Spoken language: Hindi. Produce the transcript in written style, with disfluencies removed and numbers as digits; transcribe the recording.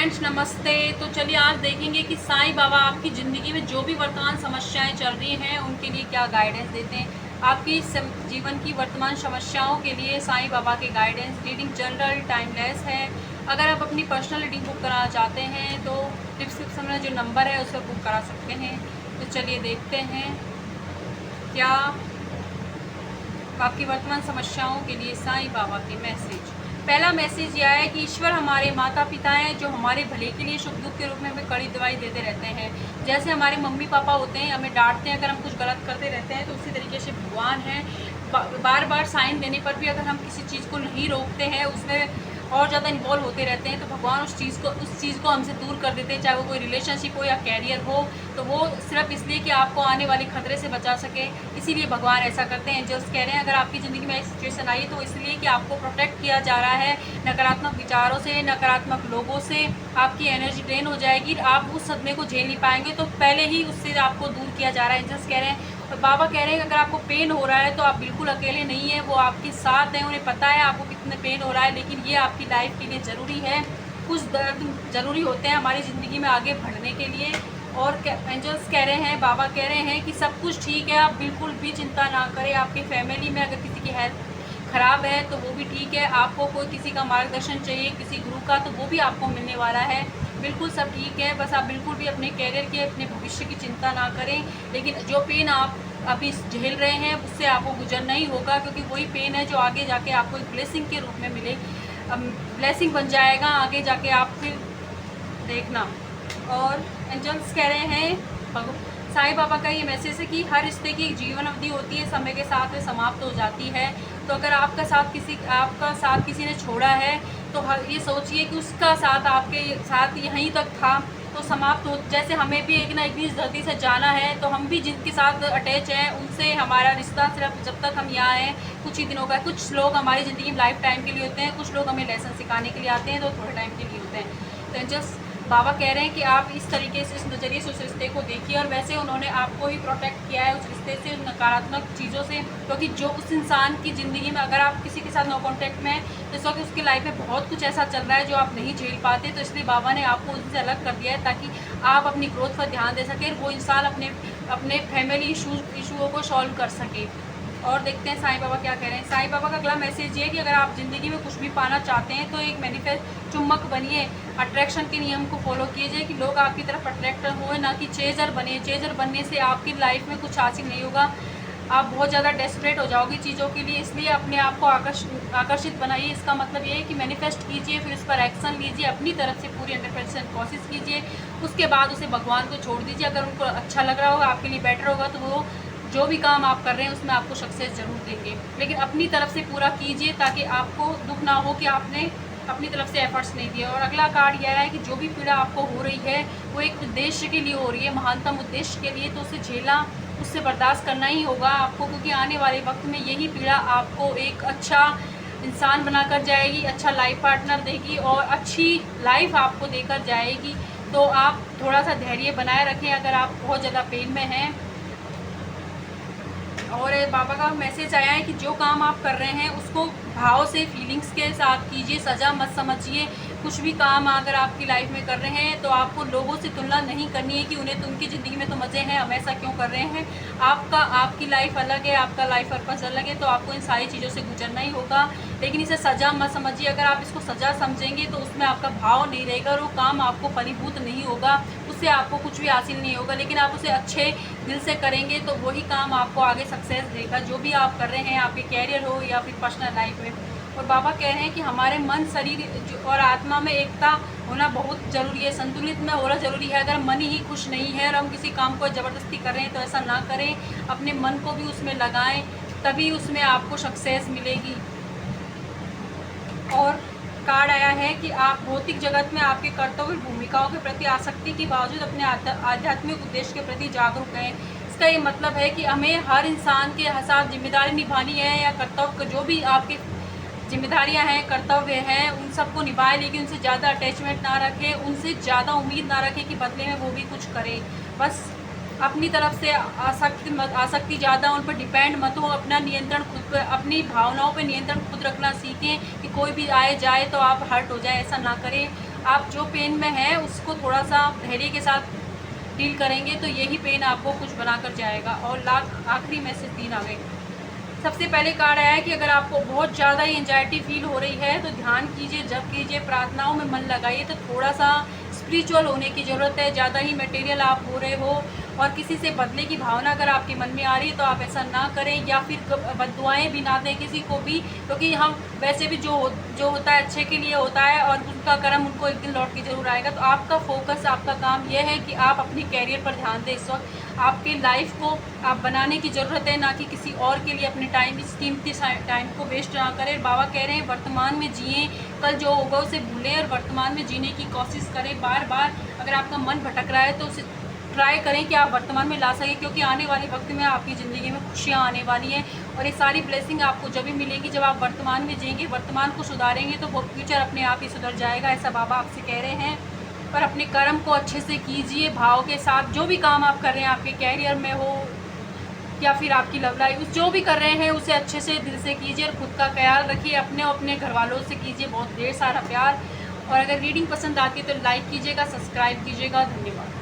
फ्रेंड्स नमस्ते। तो चलिए आज देखेंगे कि साईं बाबा आपकी ज़िंदगी में जो भी वर्तमान समस्याएं चल रही हैं उनके लिए क्या गाइडेंस देते हैं। आपकी जीवन की वर्तमान समस्याओं के लिए साईं बाबा के गाइडेंस रीडिंग जनरल टाइमलेस है। अगर आप अपनी पर्सनल रीडिंग बुक कराना चाहते हैं तो डिस्क्रिप्शन में जो नंबर है उस पर बुक करा सकते हैं। तो चलिए देखते हैं क्या आपकी वर्तमान समस्याओं के लिए साईं बाबा के मैसेज। पहला मैसेज यह है कि ईश्वर हमारे माता पिता हैं जो हमारे भले के लिए सुख दुख के रूप में हमें कड़ी दवाई देते रहते हैं। जैसे हमारे मम्मी पापा होते हैं, हमें डांटते हैं अगर हम कुछ गलत करते रहते हैं, तो उसी तरीके से भगवान हैं। बार बार साइन देने पर भी अगर हम किसी चीज़ को नहीं रोकते हैं, उसमें और ज़्यादा इन्वॉल्व होते रहते हैं, तो भगवान उस चीज़ को हमसे दूर कर देते हैं। चाहे वो कोई रिलेशनशिप हो या कैरियर हो, तो वो सिर्फ इसलिए कि आपको आने वाले खतरे से बचा सके, इसीलिए भगवान ऐसा करते हैं। एंजल्स कह रहे हैं अगर आपकी ज़िंदगी में ऐसी सिचुएशन आई तो इसलिए कि आपको प्रोटेक्ट किया जा रहा है नकारात्मक विचारों से, नकारात्मक लोगों से। आपकी एनर्जी ड्रेन हो जाएगी, आप उस सदमे को झेल नहीं पाएंगे, तो पहले ही उससे आपको दूर किया जा रहा है। एंजल्स कह रहे हैं और बाबा कह रहे हैं अगर आपको पेन हो रहा है तो आप बिल्कुल अकेले नहीं हैं, वो आपके साथ हैं। उन्हें पता है आपको कितने पेन हो रहा है, लेकिन ये आपकी लाइफ के लिए ज़रूरी है। कुछ दर्द ज़रूरी होते हैं हमारी ज़िंदगी में आगे बढ़ने के लिए। और एंजल्स कह रहे हैं, बाबा कह रहे हैं कि सब कुछ ठीक है, आप बिल्कुल भी चिंता ना करें। आपकी फैमिली में अगर किसी की हेल्थ ख़राब है तो वो भी ठीक है। आपको कोई किसी का मार्गदर्शन चाहिए, किसी गुरु का, तो वो भी आपको मिलने वाला है। बिल्कुल सब ठीक है, बस आप बिल्कुल भी अपने कैरियर की, अपने भविष्य की चिंता ना करें। लेकिन जो पेन आप अभी झेल रहे हैं उससे आपको गुजरना ही होगा, क्योंकि वही पेन है जो आगे जाके आपको एक ब्लेसिंग के रूप में मिले, ब्लेसिंग बन जाएगा आगे जाके आप फिर देखना। और एंजल्स कह रहे हैं साईं बाबा का ये मैसेज है कि हर रिश्ते की एक जीवन अवधि होती है, समय के साथ में समाप्त हो जाती है। तो अगर आपका साथ किसी ने छोड़ा है तो ये सोचिए कि उसका साथ आपके साथ यहीं तक था, तो समाप्त हो। जैसे हमें भी एक ना एक दिन इस धरती से जाना है, तो हम भी जिनके साथ अटैच हैं उनसे हमारा रिश्ता सिर्फ जब तक हम यहाँ हैं कुछ ही दिनों का। कुछ लोग हमारी ज़िंदगी में लाइफ टाइम के लिए होते हैं, कुछ लोग हमें लेसन सिखाने के लिए आते हैं, तो थोड़े टाइम के लिए होते हैं। तो जस्ट बाबा कह रहे हैं कि आप इस तरीके से, इस नज़रिए से उस रिश्ते को देखिए। और वैसे उन्होंने आपको ही प्रोटेक्ट किया है उस रिश्ते से, उस नकारात्मक चीज़ों से, क्योंकि जो उस इंसान की ज़िंदगी में अगर आप किसी के साथ नो कॉन्टैक्ट में हैं तो इस वक्त उसकी लाइफ में बहुत कुछ ऐसा चल रहा है जो आप नहीं झेल पाते, तो इसलिए बाबा ने आपको उनसे अलग कर दिया है ताकि आप अपनी ग्रोथ पर ध्यान दे सकें, वो इंसान अपने फैमिली इशूओं को सॉल्व कर सके। और देखते हैं साईं बाबा क्या कह रहे हैं। साईं बाबा का अगला मैसेज ये है कि अगर आप ज़िंदगी में कुछ भी पाना चाहते हैं तो एक मैनिफेस्ट चुम्बक बनिए, अट्रैक्शन के नियम को फॉलो कीजिए कि लोग आपकी तरफ अट्रैक्ट हुए, ना कि चेजर बने। चेजर बनने से आपकी लाइफ में कुछ हासिल नहीं होगा, आप बहुत ज़्यादा डेस्परेट हो जाओगे चीज़ों के लिए। इसलिए अपने आप को आकर्षित बनाइए। इसका मतलब ये है कि मैनिफेस्ट कीजिए, फिर उस पर एक्शन लीजिए, अपनी तरफ से पूरी 100% कोशिश कीजिए। उसके बाद उसे भगवान को छोड़ दीजिए। अगर उनको अच्छा लग रहा होगा, आपके लिए बेटर होगा, तो वो जो भी काम आप कर रहे हैं उसमें आपको सक्सेस ज़रूर देंगे। लेकिन अपनी तरफ से पूरा कीजिए ताकि आपको दुख ना हो कि आपने अपनी तरफ से एफर्ट्स नहीं दिए। और अगला कार्ड यह है कि जो भी पीड़ा आपको हो रही है वो एक उद्देश्य के लिए हो रही है, महानतम उद्देश्य के लिए, तो उसे झेलना, उससे बर्दाश्त करना ही होगा आपको, क्योंकि आने वाले वक्त में यही पीड़ा आपको एक अच्छा इंसान बनाकर जाएगी, अच्छा लाइफ पार्टनर देगी और अच्छी लाइफ आपको देकर जाएगी। तो आप थोड़ा सा धैर्य बनाए रखें अगर आप बहुत ज़्यादा पेन में हैं। और बाबा का मैसेज आया है कि जो काम आप कर रहे हैं उसको भाव से, फीलिंग्स के साथ कीजिए, सज़ा मत समझिए। कुछ भी काम अगर आपकी लाइफ में कर रहे हैं तो आपको लोगों से तुलना नहीं करनी है कि उन्हें, उनकी ज़िंदगी में तो मज़े हैं, हम ऐसा क्यों कर रहे हैं। आपकी लाइफ अलग है, आपका लाइफ पर्पस अलग है, तो आपको इन सारी चीज़ों से गुजरना ही होगा। लेकिन इसे सज़ा मत समझिए। अगर आप इसको सज़ा समझेंगे तो उसमें आपका भाव नहीं रहेगा और वो काम आपको फलीभूत नहीं होगा, उससे आपको कुछ भी हासिल नहीं होगा। लेकिन आप उसे अच्छे दिल से करेंगे तो वही काम आपको आगे सक्सेस देगा, जो भी आप कर रहे हैं, आपके कैरियर हो या फिर पर्सनल लाइफ में। और बाबा कह रहे हैं कि हमारे मन, शरीर और आत्मा में एकता होना बहुत ज़रूरी है, संतुलित में होना ज़रूरी है। अगर मन ही खुश नहीं है और हम किसी काम को ज़बरदस्ती कर रहे हैं तो ऐसा ना करें, अपने मन को भी उसमें लगाएं, तभी उसमें आपको सक्सेस मिलेगी। और कार्ड आया है कि आप भौतिक जगत में आपके कर्तव्य भूमिकाओं के प्रति आसक्ति के बावजूद अपने आध्यात्मिक उद्देश्य के प्रति जागरूक हैं। इसका ये मतलब है कि हमें हर इंसान के साथ जिम्मेदारी निभानी है, या कर्तव्य, जो भी आपकी जिम्मेदारियां हैं, कर्तव्य हैं, उन सबको निभाएं, लेकिन उनसे ज़्यादा अटैचमेंट ना रखें, उनसे ज़्यादा उम्मीद ना रखें कि बदले में वो भी कुछ करें। बस अपनी तरफ से आसक्ति ज़्यादा उन पर डिपेंड मत हो। अपना नियंत्रण खुद पर, अपनी भावनाओं पर नियंत्रण खुद रखना सीखें कि कोई भी आए जाए तो आप हर्ट हो जाए, ऐसा ना करें। आप जो पेन में हैं उसको थोड़ा सा धैर्य के साथ डील करेंगे तो यही पेन आपको कुछ बनाकर जाएगा। और आखिरी मैसेज 3 आ गए। सबसे पहले कार्ड आया है कि अगर आपको बहुत ज़्यादा ही एंजाइटी फील हो रही है तो ध्यान कीजिए, जप कीजिए, प्रार्थनाओं में मन लगाइए। तो थोड़ा सा स्पिरिचुअल होने की ज़रूरत है। ज़्यादा ही मटेरियल आप हो रहे हो और किसी से बदले की भावना अगर आपके मन में आ रही है तो आप ऐसा ना करें, या फिर बद्दुआएँ भी ना दें किसी को भी, क्योंकि हम वैसे भी जो होता है अच्छे के लिए होता है और उनका कर्म उनको एक दिन लौट के ज़रूर आएगा। तो आपका फोकस, आपका काम यह है कि आप अपनी कैरियर पर ध्यान दें। इस वक्त आपके लाइफ को आप बनाने की ज़रूरत है, ना कि किसी और के लिए अपने इस कीमती टाइम को वेस्ट ना करें। बाबा कह रहे हैं वर्तमान में जिएं, कल जो होगा उसे भूलें और वर्तमान में जीने की कोशिश करें। बार बार अगर आपका मन भटक रहा है तो उसे ट्राई करें कि आप वर्तमान में ला सकें, क्योंकि आने वाले वक्त में आपकी ज़िंदगी में खुशियाँ आने वाली हैं। और ये सारी ब्लेसिंग आपको जब भी मिलेगी जब आप वर्तमान में जिएंगे, वर्तमान को सुधारेंगे तो वो फ्यूचर अपने आप ही सुधर जाएगा। ऐसा बाबा आपसे कह रहे हैं। पर अपने कर्म को अच्छे से कीजिए, भाव के साथ। जो भी काम आप कर रहे हैं, आपके कैरियर में हो या फिर आपकी लव लाइफ, जो भी कर रहे हैं उसे अच्छे से दिल से कीजिए और खुद का ख्याल रखिए। अपने घर वालों से कीजिए बहुत ढेर सारा प्यार। और अगर रीडिंग पसंद आती है तो लाइक कीजिएगा, सब्सक्राइब कीजिएगा। धन्यवाद।